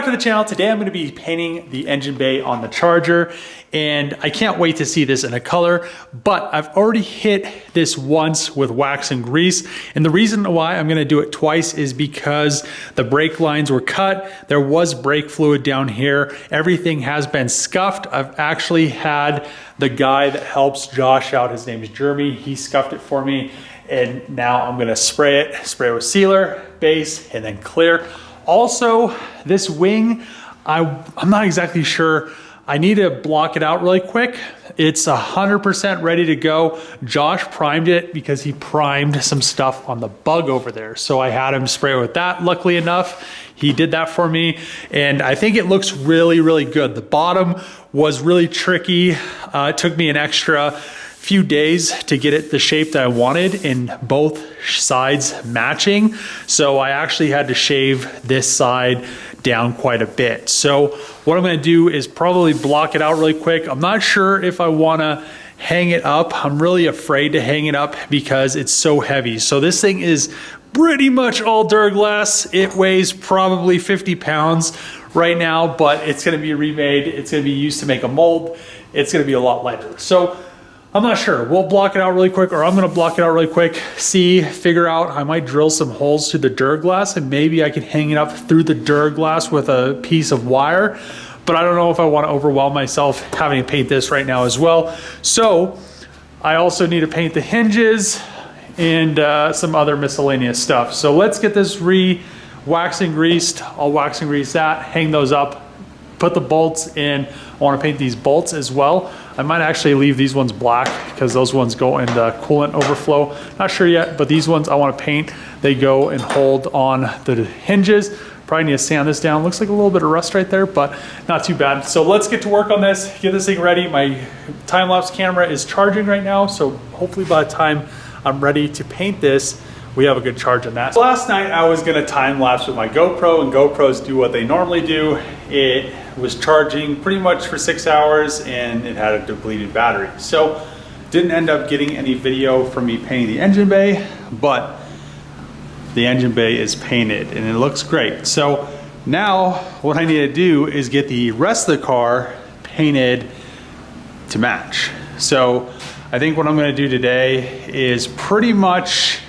back to the channel. Today I'm going to be painting the engine bay on the Charger, and I can't wait to see this in a color, but I've already hit this once with wax and grease, and the reason why I'm going to do it twice is because the brake lines were cut. There was brake fluid down here. Everything has been scuffed. I've actually had the guy that helps Josh out, his name is Jeremy, he scuffed it for me, and now I'm going to spray it with sealer, base, and then clear. Also, this wing, I'm not exactly sure. I need to block it out really quick. It's 100% ready to go. Josh primed it because he primed some stuff on the bug over there. So I had him spray with that. Luckily enough, he did that for me. And I think it looks really, really good. The bottom was really tricky. It took me an extra few days to get it the shape that I wanted in both sides matching. So I actually had to shave this side down quite a bit. So what I'm going to do is probably block it out really quick. I'm not sure if I want to hang it up. I'm really afraid to hang it up because it's so heavy. So this thing is pretty much all Duraglass. It weighs probably 50 pounds right now, but it's going to be remade. It's going to be used to make a mold. It's going to be a lot lighter. So I'm not sure. We'll block it out really quick, or I'm going to block it out really quick, figure out, I might drill some holes through the Duraglass, and maybe I can hang it up through the Duraglass with a piece of wire. But I don't know if I want to overwhelm myself having to paint this right now as well. So I also need to paint the hinges and some other miscellaneous stuff. So let's get this wax and greased. I'll wax and grease that, hang those up, put the bolts in. I want to paint these bolts as well. I might actually leave these ones black because those ones go in the coolant overflow. Not sure yet, but these ones I want to paint. They go and hold on the hinges. Probably need to sand this down. Looks like a little bit of rust right there, but not too bad. So let's get to work on this, get this thing ready. My time-lapse camera is charging right now, so hopefully by the time I'm ready to paint this, we have a good charge on that. So last night I was gonna time-lapse with my GoPro, and GoPros do what they normally do. It was charging pretty much for 6 hours and it had a depleted battery. So didn't end up getting any video from me painting the engine bay, but the engine bay is painted and it looks great. So now what I need to do is get the rest of the car painted to match. So I think what I'm gonna do today is pretty much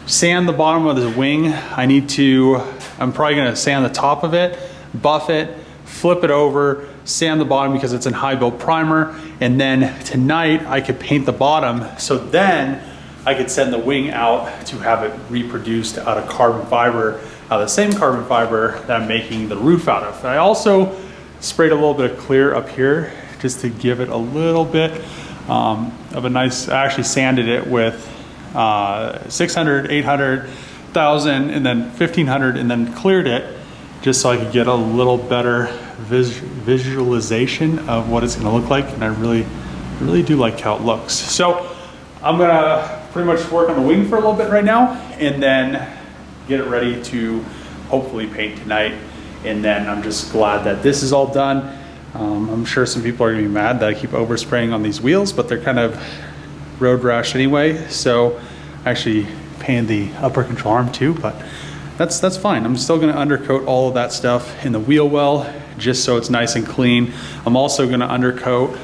sand the bottom of the wing. I'm probably gonna sand the top of it, buff it, flip it over, sand the bottom because it's in high build primer, and then tonight I could paint the bottom, so then I could send the wing out to have it reproduced out of carbon fiber, the same carbon fiber that I'm making the roof out of. And I also sprayed a little bit of clear up here just to give it a little bit of a nice, I actually sanded it with 600, 800, 1,000, and then 1,500, and then cleared it just so I could get a little better visualization of what it's gonna look like. And I really do like how it looks. So I'm gonna pretty much work on the wing for a little bit right now, and then get it ready to hopefully paint tonight. And then I'm just glad that this is all done. I'm sure some people are gonna be mad that I keep overspraying on these wheels, but they're kind of road rash anyway. So I actually painted the upper control arm too, but that's fine. I'm still gonna undercoat all of that stuff in the wheel well, just so it's nice and clean. I'm also gonna undercoat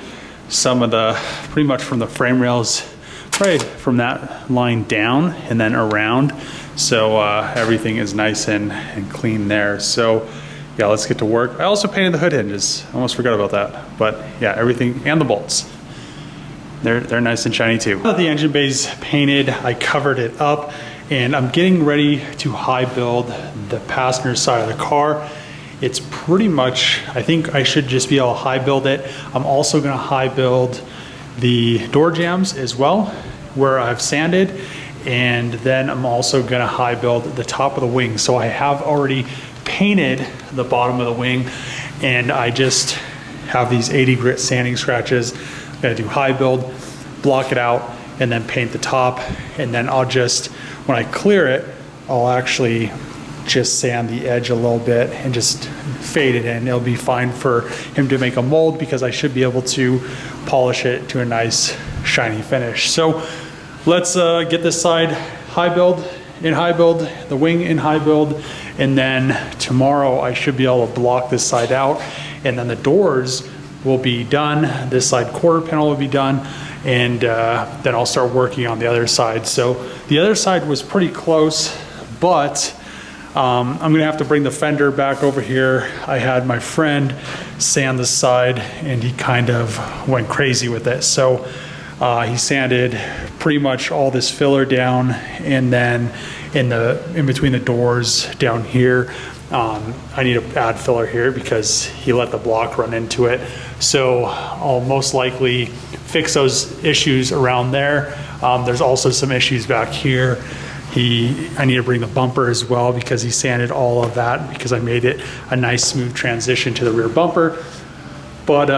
some of the, pretty much from the frame rails, probably from that line down and then around. So everything is nice and clean there. So yeah, let's get to work. I also painted the hood hinges. I almost forgot about that. But yeah, everything, and the bolts. They're nice and shiny too. The engine bay's painted, I covered it up, and I'm getting ready to high build the passenger side of the car. It's pretty much, I think I should just be able to high build it. I'm also gonna high build the door jambs as well, where I've sanded, and then I'm also gonna high build the top of the wing. So I have already painted the bottom of the wing, and I just have these 80 grit sanding scratches. I'm gonna do high build, block it out, and then paint the top. And then I'll just, when I clear it, I'll actually just sand the edge a little bit and just fade it in. It'll be fine for him to make a mold because I should be able to polish it to a nice shiny finish. So let's get this side high build in high build, the wing in high build, and then tomorrow I should be able to block this side out, and then the doors will be done. This side quarter panel will be done, and then I'll start working on the other side. So the other side was pretty close, but I'm gonna have to bring the fender back over here. I had my friend sand the side and he kind of went crazy with it. So he sanded pretty much all this filler down, and then in between the doors down here, I need to add filler here because he let the block run into it. So I'll most likely fix those issues around there. There's also some issues back here. I need to bring the bumper as well because he sanded all of that because I made it a nice smooth transition to the rear bumper. But,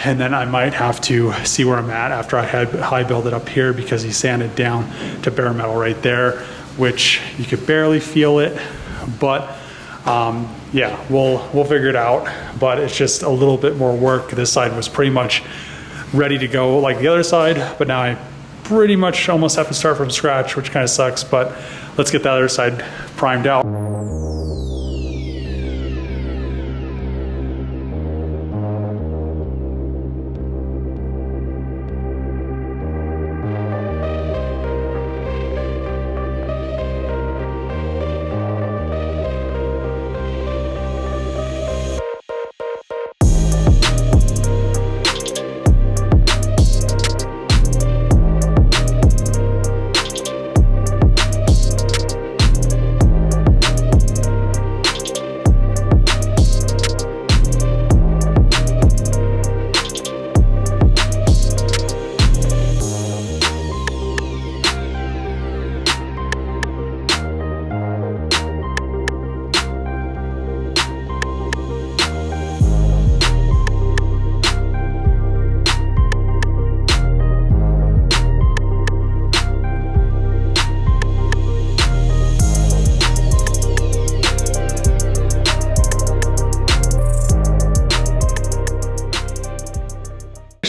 and then I might have to see where I'm at after I had high build it up here because he sanded down to bare metal right there, which you could barely feel it. But yeah, we'll figure it out. But it's just a little bit more work. This side was pretty much ready to go like the other side, but now I pretty much almost have to start from scratch, which kind of sucks. But let's get the other side primed out.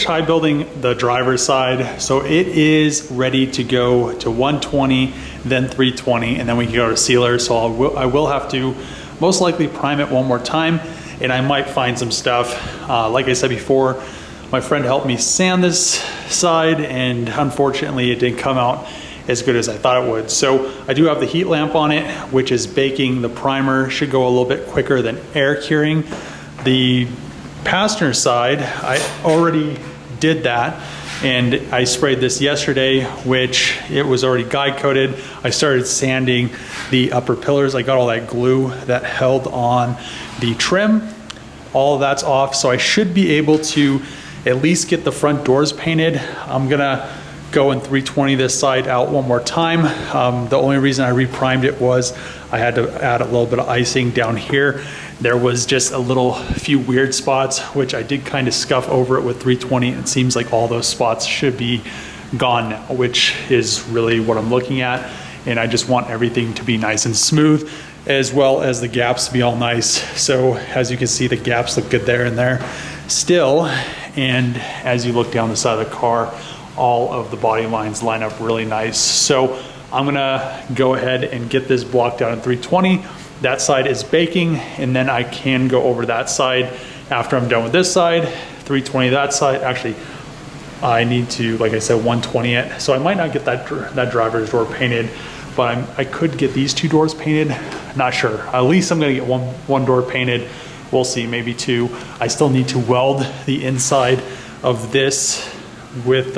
High building the driver's side, so it is ready to go to 120, then 320, and then we can go to sealer. So I will have to most likely prime it one more time, and I might find some stuff. Like I said before, my friend helped me sand this side, and unfortunately it didn't come out as good as I thought it would. So I do have the heat lamp on it, which is baking. The primer should go a little bit quicker than air curing. The passenger side, I already did that, and I sprayed this yesterday, which it was already guide coated. I started sanding the upper pillars. I got all that glue that held on the trim. All of that's off, so I should be able to at least get the front doors painted. I'm gonna go in 320 this side out one more time. The only reason I reprimed it was I had to add a little bit of icing down here. There was just a few weird spots, which I did kind of scuff over it with 320. It seems like all those spots should be gone now, which is really what I'm looking at. And I just want everything to be nice and smooth, as well as the gaps to be all nice. So as you can see, the gaps look good there and there still. And as you look down the side of the car, all of the body lines line up really nice. So I'm gonna go ahead and get this blocked out in 320. That side is baking, and then I can go over that side after I'm done with this side. 320 that side. Actually, I need to, like I said, 120 it. So I might not get that driver's door painted, but I could get these two doors painted. Not sure. At least I'm gonna get one door painted. We'll see, maybe two. I still need to weld the inside of this with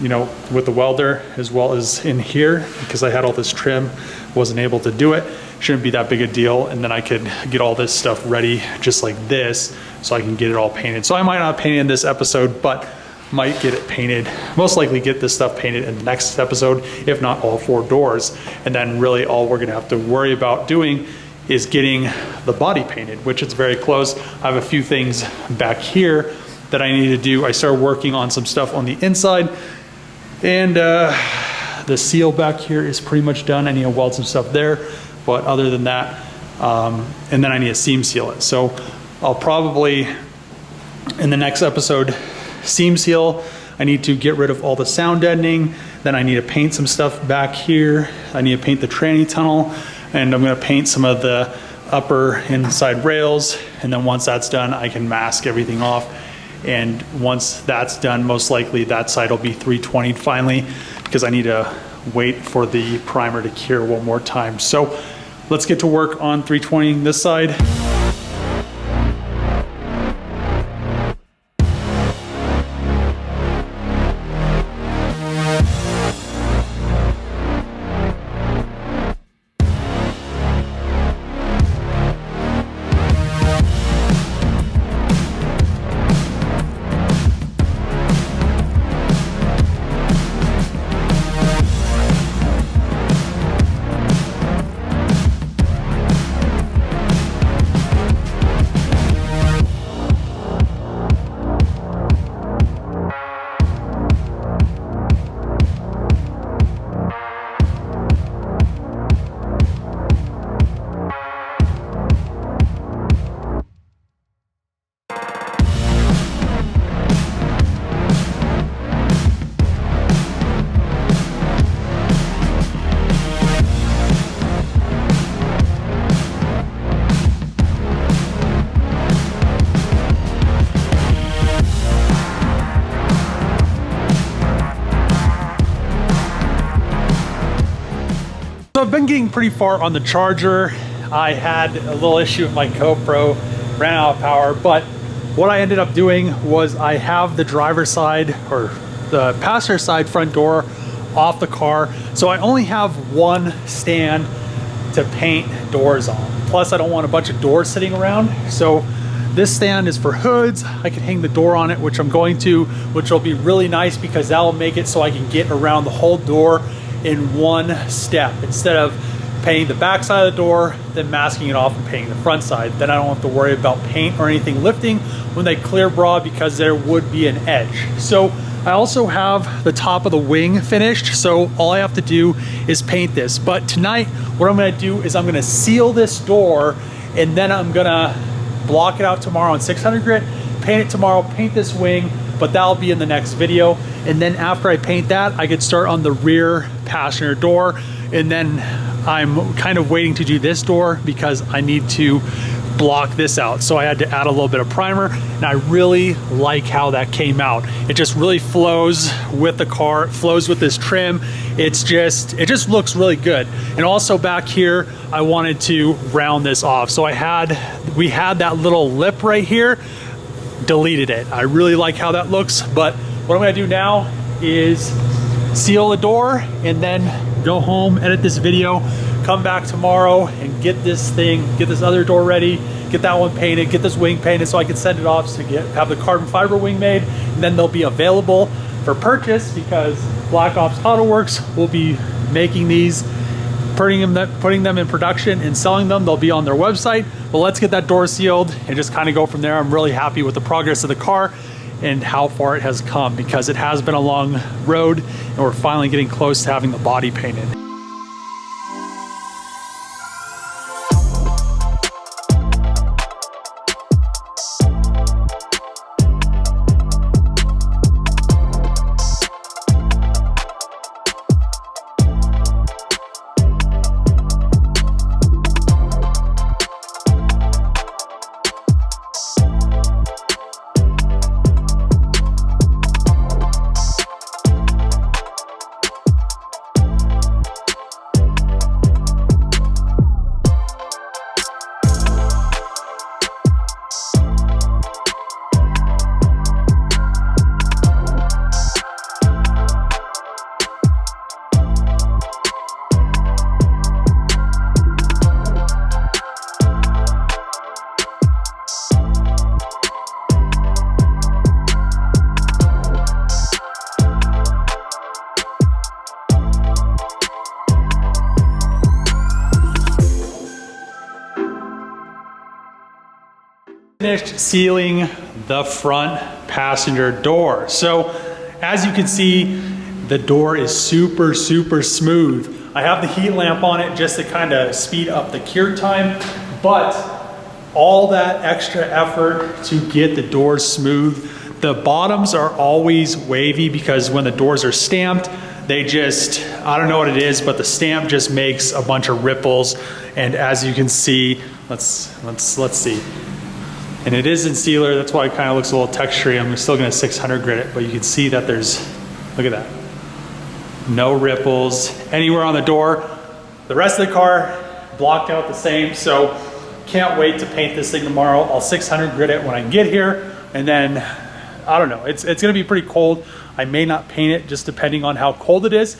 with the welder, as well as in here, because I had all this trim, wasn't able to do it. Shouldn't be that big a deal, and then I could get all this stuff ready just like this, so I can get it all painted. So I might not paint it in this episode, but might get it painted, most likely get this stuff painted in the next episode, if not all 4 doors. And then really all we're gonna have to worry about doing is getting the body painted, which is very close. I have a few things back here that I need to do. I started working on some stuff on the inside, and the seal back here is pretty much done. I need to weld some stuff there, but other than that, and then I need to seam seal it. So I'll probably, in the next episode, seam seal. I need to get rid of all the sound deadening, Then I need to paint some stuff back here. I need to paint the tranny tunnel, and I'm gonna paint some of the upper inside rails. And then once that's done, I can mask everything off. And once that's done, most likely that side will be 320 finally, because I need to wait for the primer to cure one more time. So let's get to work on 320 this side. So I've been getting pretty far on the charger. I had a little issue with my GoPro, ran out of power, but what I ended up doing was I have the driver's side or the passenger side front door off the car. So I only have one stand to paint doors on. Plus I don't want a bunch of doors sitting around. So this stand is for hoods. I can hang the door on it, which I'm going to, which will be really nice because that will make it so I can get around the whole door in one step instead of painting the back side of the door, then masking it off and painting the front side. Then I don't have to worry about paint or anything lifting when they clear bra because there would be an edge. So I also have the top of the wing finished, so all I have to do is paint this. But tonight, what I'm gonna do is I'm gonna seal this door, and then I'm gonna block it out tomorrow in 600 grit, paint it tomorrow, paint this wing, but that'll be in the next video. And then after I paint that, I could start on the rear passenger door. And then I'm kind of waiting to do this door because I need to block this out. So I had to add a little bit of primer, and I really like how that came out. It just really flows with the car, it flows with this trim. It just looks really good. And also back here, I wanted to round this off. So we had that little lip right here, deleted it. I really like how that looks, but what I'm gonna do now is seal the door and then go home, edit this video, come back tomorrow and get this other door ready, get that one painted, get this wing painted so I can send it off to have the carbon fiber wing made, and then they'll be available for purchase because Black Ops Auto Works will be making these, putting them in production and selling them. They'll be on their website. But let's get that door sealed and just kind of go from there. I'm really happy with the progress of the car and how far it has come because it has been a long road and we're finally getting close to having the body painted. Finished sealing the front passenger door. So as you can see, the door is super smooth. I have the heat lamp on it just to kind of speed up the cure time, but all that extra effort to get the doors smooth. The bottoms are always wavy because when the doors are stamped, they just, I don't know what it is, but the stamp just makes a bunch of ripples. And as you can see, let's see. And it is in sealer, that's why it kind of looks a little textury. I'm still gonna 600 grit it, but you can see that there's, look at that. No ripples anywhere on the door. The rest of the car blocked out the same, so can't wait to paint this thing tomorrow. I'll 600 grit it when I get here, and then, I don't know, it's gonna be pretty cold. I may not paint it just depending on how cold it is.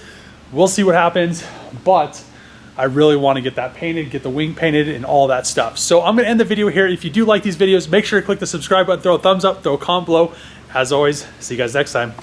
We'll see what happens, but I really want to get that painted, get the wing painted and all that stuff. So I'm going to end the video here. If you do like these videos, make sure to click the subscribe button, throw a thumbs up, throw a comment below. As always, see you guys next time.